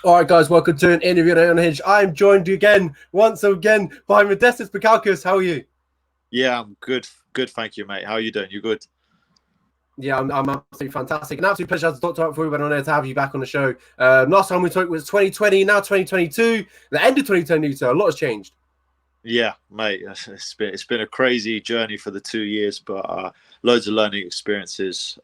All right, guys, welcome to an interview on Unhinged. I'm joined once again, by Modestas Bukauskas. How are you? Yeah, I'm good. Good, thank you, mate. How are you doing? You good? Yeah, I'm absolutely fantastic. An absolute pleasure to talk to everyone on there to have you back on the show. Last time we talked was 2020, now 2022. The end of 2022, so a lot has changed. Yeah, mate. It's been a crazy journey for the 2 years, but loads of learning experiences.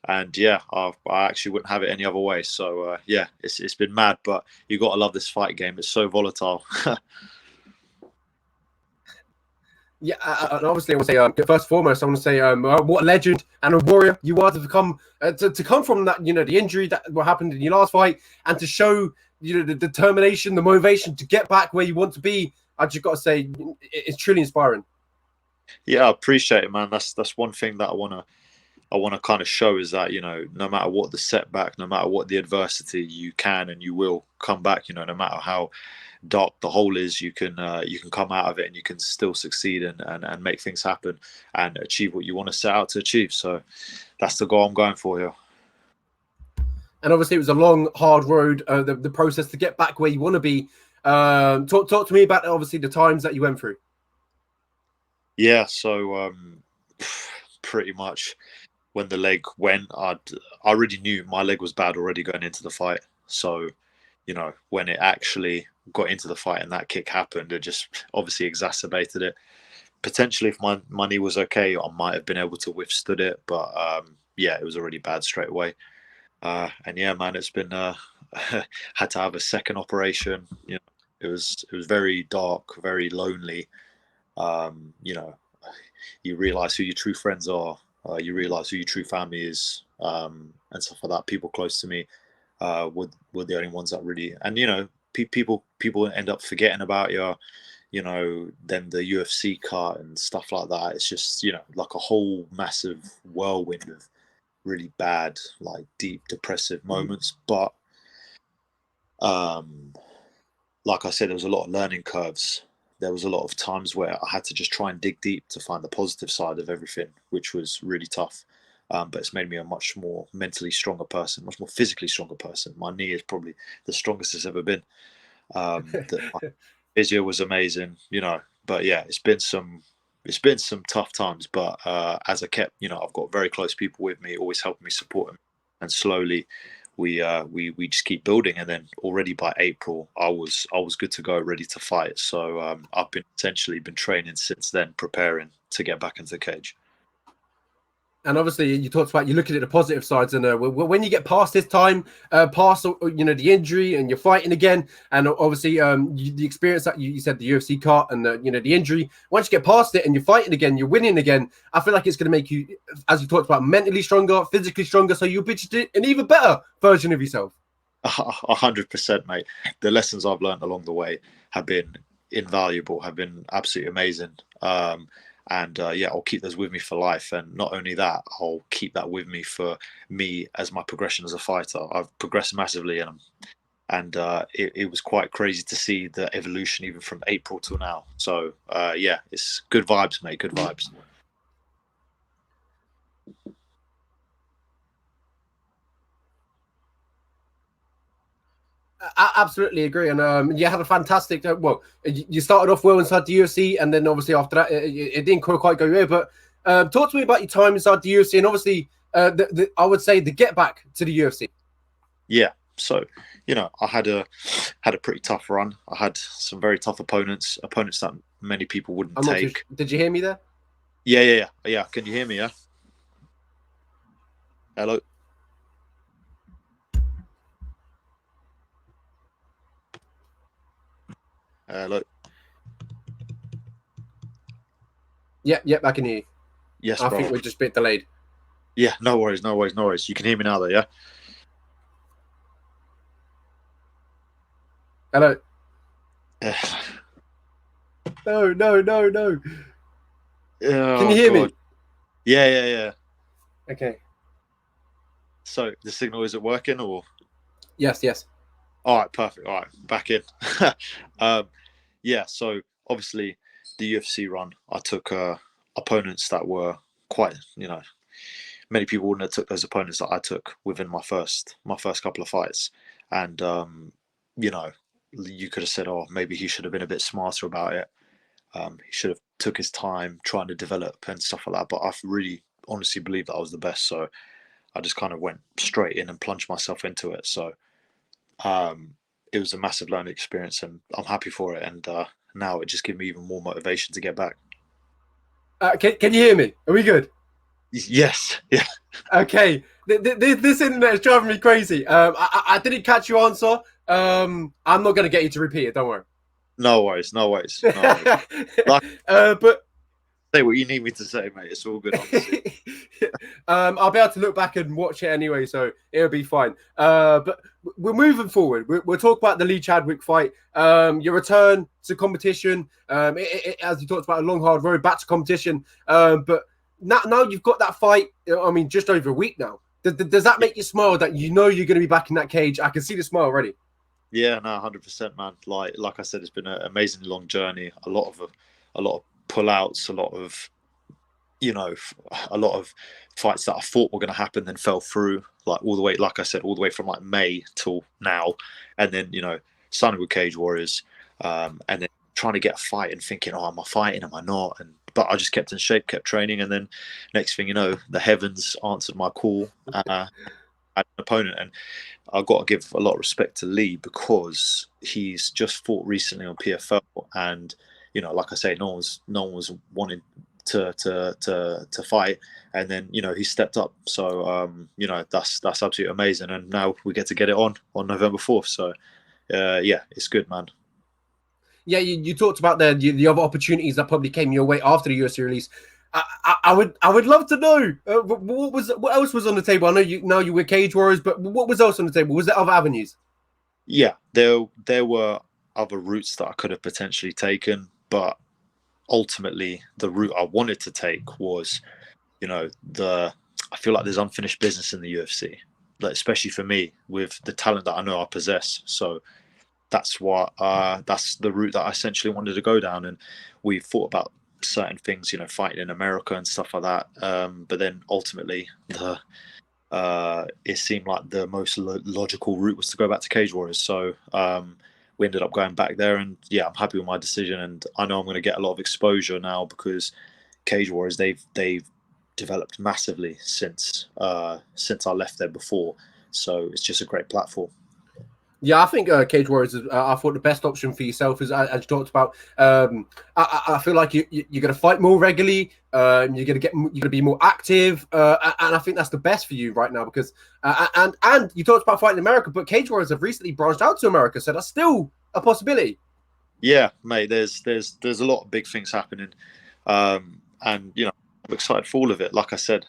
And yeah, I actually wouldn't have it any other way. So yeah, it's been mad, but you got to love this fight game. It's so volatile. Yeah, and obviously, I want to say first and foremost, I want to say what a legend and a warrior you are to become to come from that, the injury that what happened in your last fight, and to show the determination, the motivation to get back where you want to be. I just got to say, it's truly inspiring. Yeah, I appreciate it, man. That's one thing that I want to kind of show is that no matter what the setback, no matter what the adversity, you can and you will come back. No matter how dark the hole is, you can come out of it and you can still succeed and make things happen and achieve what you want to set out to achieve. So that's the goal I'm going for here. And obviously, it was a long, hard road. The process to get back where you want to be. Talk to me about obviously the times that you went through. Yeah, so pretty much when the leg went, I already knew my leg was bad already going into the fight. So when it actually got into the fight and that kick happened, it just obviously exacerbated it. Potentially, if my knee was okay, I might have been able to withstood it, but yeah, it was already bad straight away. And yeah, man, it's been had to have a second operation. It was very dark, very lonely. You realize who your true friends are. You realize who your true family is, and stuff like that. People close to me were the only ones that really, and people end up forgetting about you. Then the UFC cut and stuff like that. It's just like a whole massive whirlwind of really bad, like deep depressive moments. But like I said, there was a lot of learning curves. There was a lot of times where I had to just try and dig deep to find the positive side of everything, which was really tough. But it's made me a much more mentally stronger person, much more physically stronger person. My knee is probably the strongest it's ever been. My physio was amazing, but yeah, it's been some tough times. But as I kept, I've got very close people with me, always helping me, support them, and slowly we just keep building. And then already by April, I was good to go, ready to fight. So I've been training since then, preparing to get back into the cage. And obviously, you talked about you looking at the positive sides, and when you get past this time, past the injury, and you're fighting again, and obviously the experience that you said the UFC cut and the injury. Once you get past it and you're fighting again, you're winning again. I feel like it's going to make you, as you talked about, mentally stronger, physically stronger, so you'll be an even better version of yourself. 100%, mate. The lessons I've learned along the way have been invaluable, have been absolutely amazing. And yeah, I'll keep those with me for life. And not only that, I'll keep that with me for me as my progression as a fighter. I've progressed massively, and it was quite crazy to see the evolution even from April till now. So yeah, it's good vibes, mate. Good vibes. I absolutely agree, and you had a fantastic. You started off well inside the UFC, and then obviously after that, it didn't quite go there. But talk to me about your time inside the UFC, and obviously, I would say the get back to the UFC. Yeah, so I had a pretty tough run. I had some very tough opponents that many people wouldn't take. Did you hear me there? Yeah. Can you hear me? Yeah. Hello. Hello. Yep, I can hear you. Yes, I bro. think we're just a bit delayed. Yeah, no worries. You can hear me now, though, yeah? Hello. No. Can you hear me? Yeah. Okay. So the signal isn't working, or? Yes. All right, perfect. All right, back in. Yeah, so obviously the UFC run, I took opponents that were quite, many people wouldn't have took those opponents that I took within my first couple of fights. And you know, you could have said, oh, maybe he should have been a bit smarter about it. He should have took his time trying to develop and stuff like that. But I really honestly believe that I was the best. So I just kind of went straight in and plunged myself into it. So it was a massive learning experience, and I'm happy for it. And now it just gives me even more motivation to get back. Can you hear me? Are we good? Yes. Yeah. Okay. This internet is driving me crazy. I didn't catch your answer. I'm not going to get you to repeat it. Don't worry. No worries. No worries. No worries. Like, But say what you need me to say, mate. It's all good. Honestly. I'll be able to look back and watch it anyway, so it'll be fine. But we're moving forward. We'll talk about the Lee Chadwick fight. Your return to competition. As you talked about, a long, hard road back to competition. But now you've got that fight. I mean, just over a week now. Does that make you smile that you know you're going to be back in that cage? I can see the smile already. Yeah, no, 100%, man. Like I said, it's been an amazingly long journey. A lot of pullouts, a lot of fights that I thought were going to happen then fell through. Like all the way, like I said, all the way from like May till now, and then signing with Cage Warriors, and then trying to get a fight and thinking, oh, am I fighting? Am I not? But I just kept in shape, kept training, and then next thing you know, the heavens answered my call. I had an opponent, and I've got to give a lot of respect to Lee because he's just fought recently on PFL, and like I say, no one was wanting to fight, and then he stepped up. So that's absolutely amazing, and now we get to get it on November 4th. So yeah, it's good, man. Yeah, you talked about the other opportunities that probably came your way after the UFC release. I would love to know what else was on the table. I know you were Cage Warriors, but what was else on the table? Was there other avenues? Yeah, there were other routes that I could have potentially taken, but ultimately the route I wanted to take was, I feel like there's unfinished business in the UFC, like, especially for me with the talent that I know I possess. So that's the route that I essentially wanted to go down, and we thought about certain things, fighting in America and stuff like that. But then ultimately, it seemed like the most logical route was to go back to Cage Warriors. So we ended up going back there, and yeah, I'm happy with my decision, and I know I'm going to get a lot of exposure now because Cage Warriors they've developed massively since I left there before. So it's just a great platform. Yeah, I think Cage Warriors is, I thought the best option for yourself is, as you talked about. I feel like you're going to fight more regularly. You're going to be more active, and I think that's the best for you right now because and you talked about fighting in America, but Cage Warriors have recently branched out to America, so that's still a possibility. Yeah, mate. There's a lot of big things happening, and I'm excited for all of it. Like I said,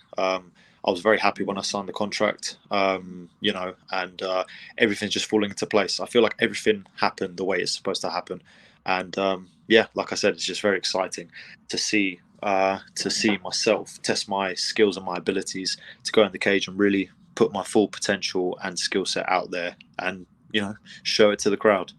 I was very happy when I signed the contract, and everything's just falling into place. I feel like everything happened the way it's supposed to happen. And yeah, like I said, it's just very exciting to see myself test my skills and my abilities to go in the cage and really put my full potential and skill set out there and, show it to the crowd.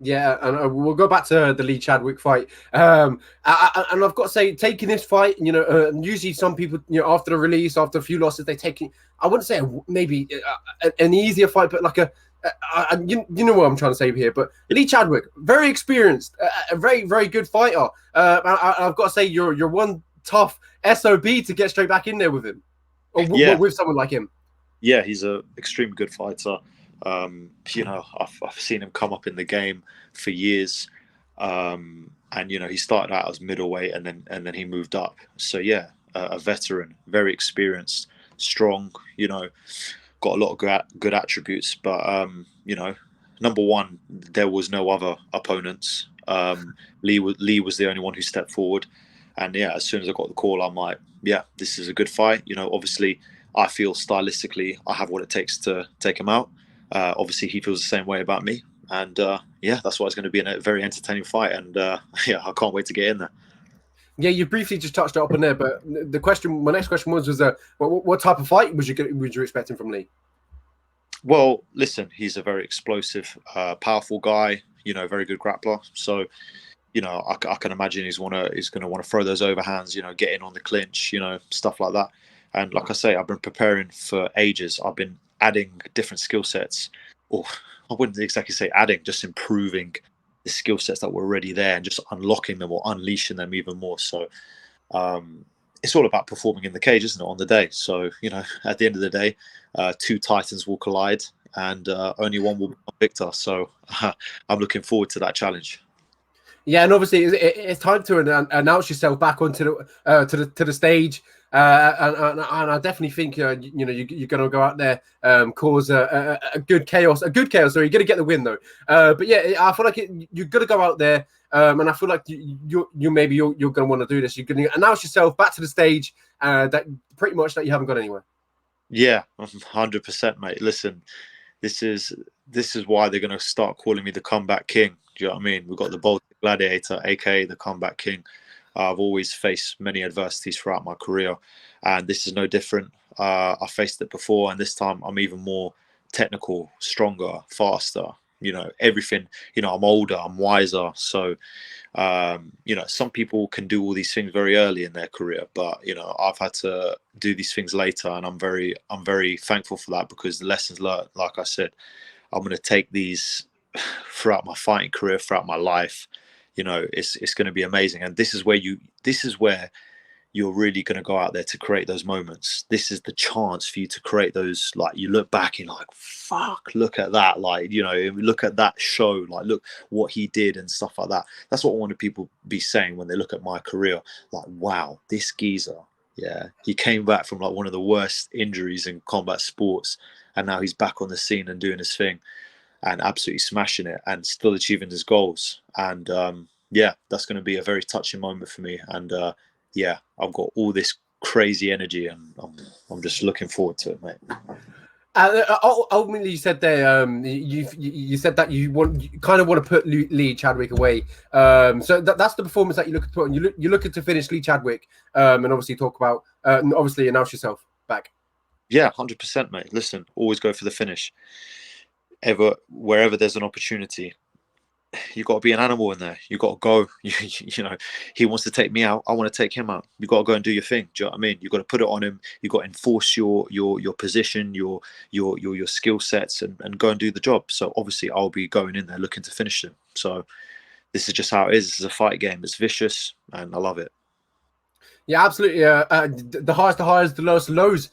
Yeah, and we'll go back to the Lee Chadwick fight. And I've got to say, taking this fight, usually some people, after the release, after a few losses, they take it. I wouldn't say maybe an easier fight, but like you know what I'm trying to say here. But Lee Chadwick, very experienced, a very, very good fighter. I've got to say, you're one tough SOB to get straight back in there with him, or with someone like him. Yeah, he's an extremely good fighter. I've seen him come up in the game for years, and he started out as middleweight and then he moved up. So yeah, a veteran, very experienced, strong. Got a lot of good attributes. But number one, there was no other opponents. Lee was the only one who stepped forward, and yeah, as soon as I got the call, I'm like, yeah, this is a good fight. Obviously, I feel stylistically I have what it takes to take him out. Obviously, he feels the same way about me, and yeah, that's why it's going to be a very entertaining fight. And yeah, I can't wait to get in there. Yeah, you briefly just touched it up on there, but my next question was what type of fight was you expecting from Lee? Well, listen, he's a very explosive, powerful guy. Very good grappler. So, I can imagine he's going to want to throw those overhands. Get in on the clinch. Stuff like that. And like I say, I've been preparing for ages. I've been adding different skill sets or I wouldn't exactly say adding, just improving the skill sets that were already there and just unlocking them or unleashing them even more. So it's all about performing in the cage, isn't it, on the day? So, at the end of the day, two titans will collide, and only one will become victor. So I'm looking forward to that challenge. Yeah, and obviously it's time to announce yourself back onto the stage, and I definitely think you're going to go out there, cause a good chaos, So you're going to get the win though. But yeah, I feel like you're going to go out there, and I feel like you're going to want to do this. You're going to announce yourself back to the stage, that pretty much that you haven't gone anywhere. Yeah, 100%, mate. Listen, this is why they're going to start calling me the comeback king. Do you know what I mean? We've got the Baltic Gladiator, aka the comeback king. I've always faced many adversities throughout my career, and this is no different. I faced it before, and this time I'm even more technical, stronger, faster. Everything. I'm older, I'm wiser. So, some people can do all these things very early in their career, but I've had to do these things later, and I'm very thankful for that, because the lessons learned, like I said, I'm going to take these throughout my fighting career, throughout my life. It's going to be amazing, and this is where you're really going to go out there to create those moments. This is the chance for you to create those, like, you look back and like, fuck, look at that. Like, look at that show, like, look what he did and stuff like that. That's what I want people be saying when they look at my career. Like, wow, this geezer, yeah, he came back from like one of the worst injuries in combat sports, and now he's back on the scene and doing his thing and absolutely smashing it and still achieving his goals. And yeah, that's going to be a very touching moment for me. And yeah, I've got all this crazy energy, and I'm just looking forward to it, mate. Ultimately, you said there, you said that you kind of want to put Lee Chadwick away. So that's the performance that you look at put on. You're looking to finish Lee Chadwick, and obviously talk about, obviously announce yourself back. Yeah, 100%, mate. Listen, always go for the finish. Wherever there's an opportunity, you got to be an animal in there. You got to go. He wants to take me out, I want to take him out. You got to go and do your thing. Do you know what I mean? You got to put it on him. You got to enforce your position, your skill sets, and go and do the job. So obviously I'll be going in there looking to finish him. So this is just how it is. This is a fight game. It's vicious, and I love it. Yeah, absolutely. The highest, the lowest lows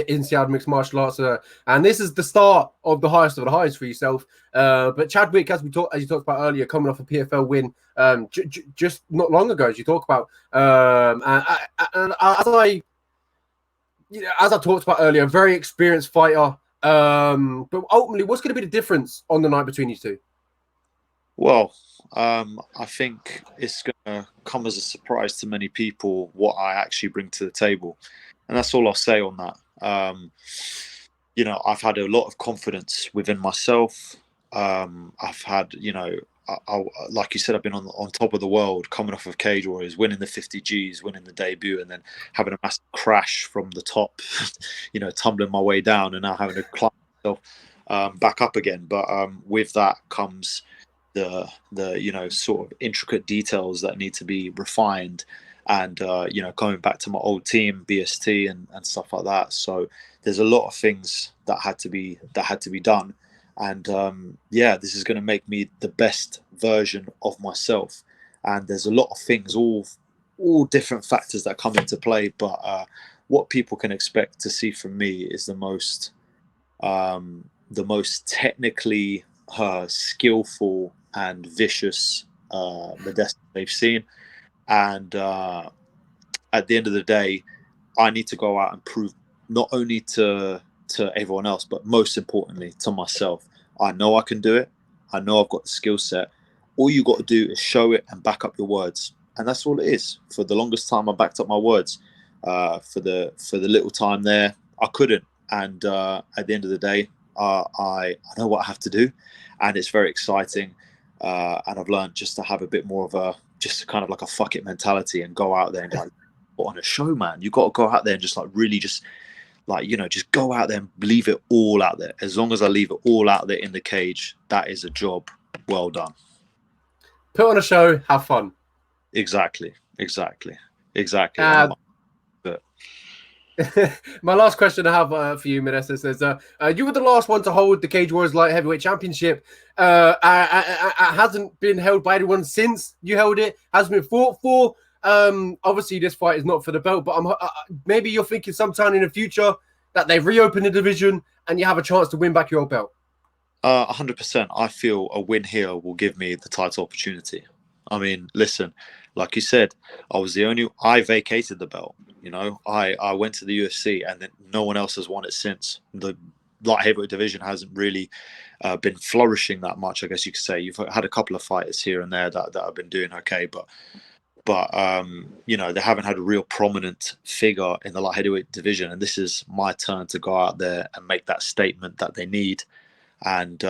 in Seattle mixed martial arts, and this is the start of the highest of the highs for yourself. But Chadwick, as you talked about earlier, coming off a PFL win just not long ago, as you talk about, and as I talked about earlier, a very experienced fighter. But ultimately, what's going to be the difference on the night between you two? Well, I think it's going to come as a surprise to many people what I actually bring to the table. And that's all I'll say on that. I've had a lot of confidence within myself. I've had, like you said, I've been on top of the world, coming off of Cage Warriors, winning the 50 Gs, winning the debut, and then having a massive crash from the top, tumbling my way down, and now having to climb myself back up again. But with that comes the sort of intricate details that need to be refined, and going back to my old team BST and stuff like that. So there's a lot of things that had to be done, and yeah, this is going to make me the best version of myself. And there's a lot of things, all different factors that come into play, but what people can expect to see from me is the most technically skillful and vicious Modestas they've seen. And at the end of the day, I need to go out and prove not only to everyone else, but most importantly to myself. I know I can do it. I know I've got the skill set. All you got to do is show it and back up your words, and that's all it is. For the longest time, I backed up my words. For the little time there, I couldn't. And at the end of the day, I know what I have to do, and it's very exciting. And I've learned just to have a bit more of just kind of like a fuck it mentality, and go out there and like put on a show, man. You got to go out there and just like really just go out there and leave it all out there. As long as I leave it all out there in the cage, that is a job well done. Put on a show, have fun. Exactly. My last question I have for you, Modestas, is you were the last one to hold the Cage Warriors Light Heavyweight Championship. Hasn't been held by anyone since you held it. Hasn't been fought for. Obviously, this fight is not for the belt, but maybe you're thinking sometime in the future that they reopen the division and you have a chance to win back your belt. 100%. I feel a win here will give me the title opportunity. I mean, listen, like you said, I vacated the belt. You know, I went to the UFC and then no one else has won it since. The light heavyweight division hasn't really been flourishing that much, I guess you could say. You've had a couple of fighters here and there that have been doing okay, but you know, they haven't had a real prominent figure in the light heavyweight division. And this is my turn to go out there and make that statement that they need. And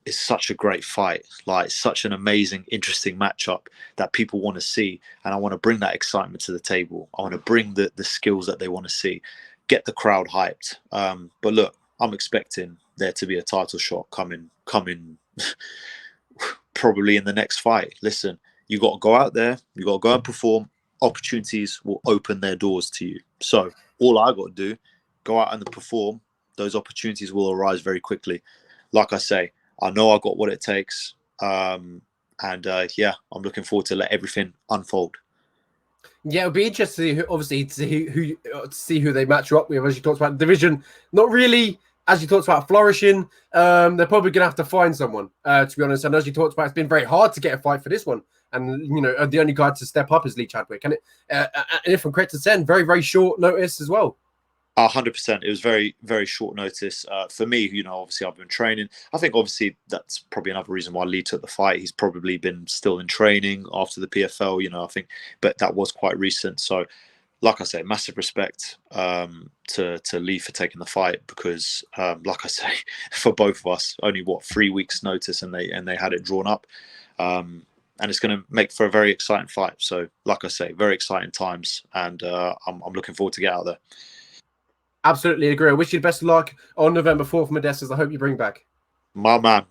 it's such a great fight, like such an amazing, interesting matchup that people want to see. And I want to bring that excitement to the table. I want to bring the skills that they want to see, get the crowd hyped. But look, I'm expecting there to be a title shot coming probably in the next fight. Listen, you got to go out there, you got to go and perform. Opportunities will open their doors to you. So all I got to do, go out and perform. Those opportunities will arise very quickly. Like I say, I know I got what it takes. Yeah, I'm looking forward to let everything unfold. Yeah, it'll be interesting, obviously, to see who they match up with. As you talked about, the division, not really, as you talked about, flourishing. They're probably going to have to find someone, to be honest. And as you talked about, it's been very hard to get a fight for this one. And, you know, the only guy to step up is Lee Chadwick. And if I'm correct to say, very, very short notice as well. 100%. It was very, very short notice for me. You know, obviously I've been training. I think obviously that's probably another reason why Lee took the fight. He's probably been still in training after the PFL, you know, I think, but that was quite recent. So like I say, massive respect to Lee for taking the fight, because like I say, for both of us, only 3 weeks notice and they had it drawn up. And it's going to make for a very exciting fight. So like I say, very exciting times, and I'm looking forward to get out there. Absolutely agree. I wish you the best of luck on November 4th, Modestas. I hope you bring back. My man.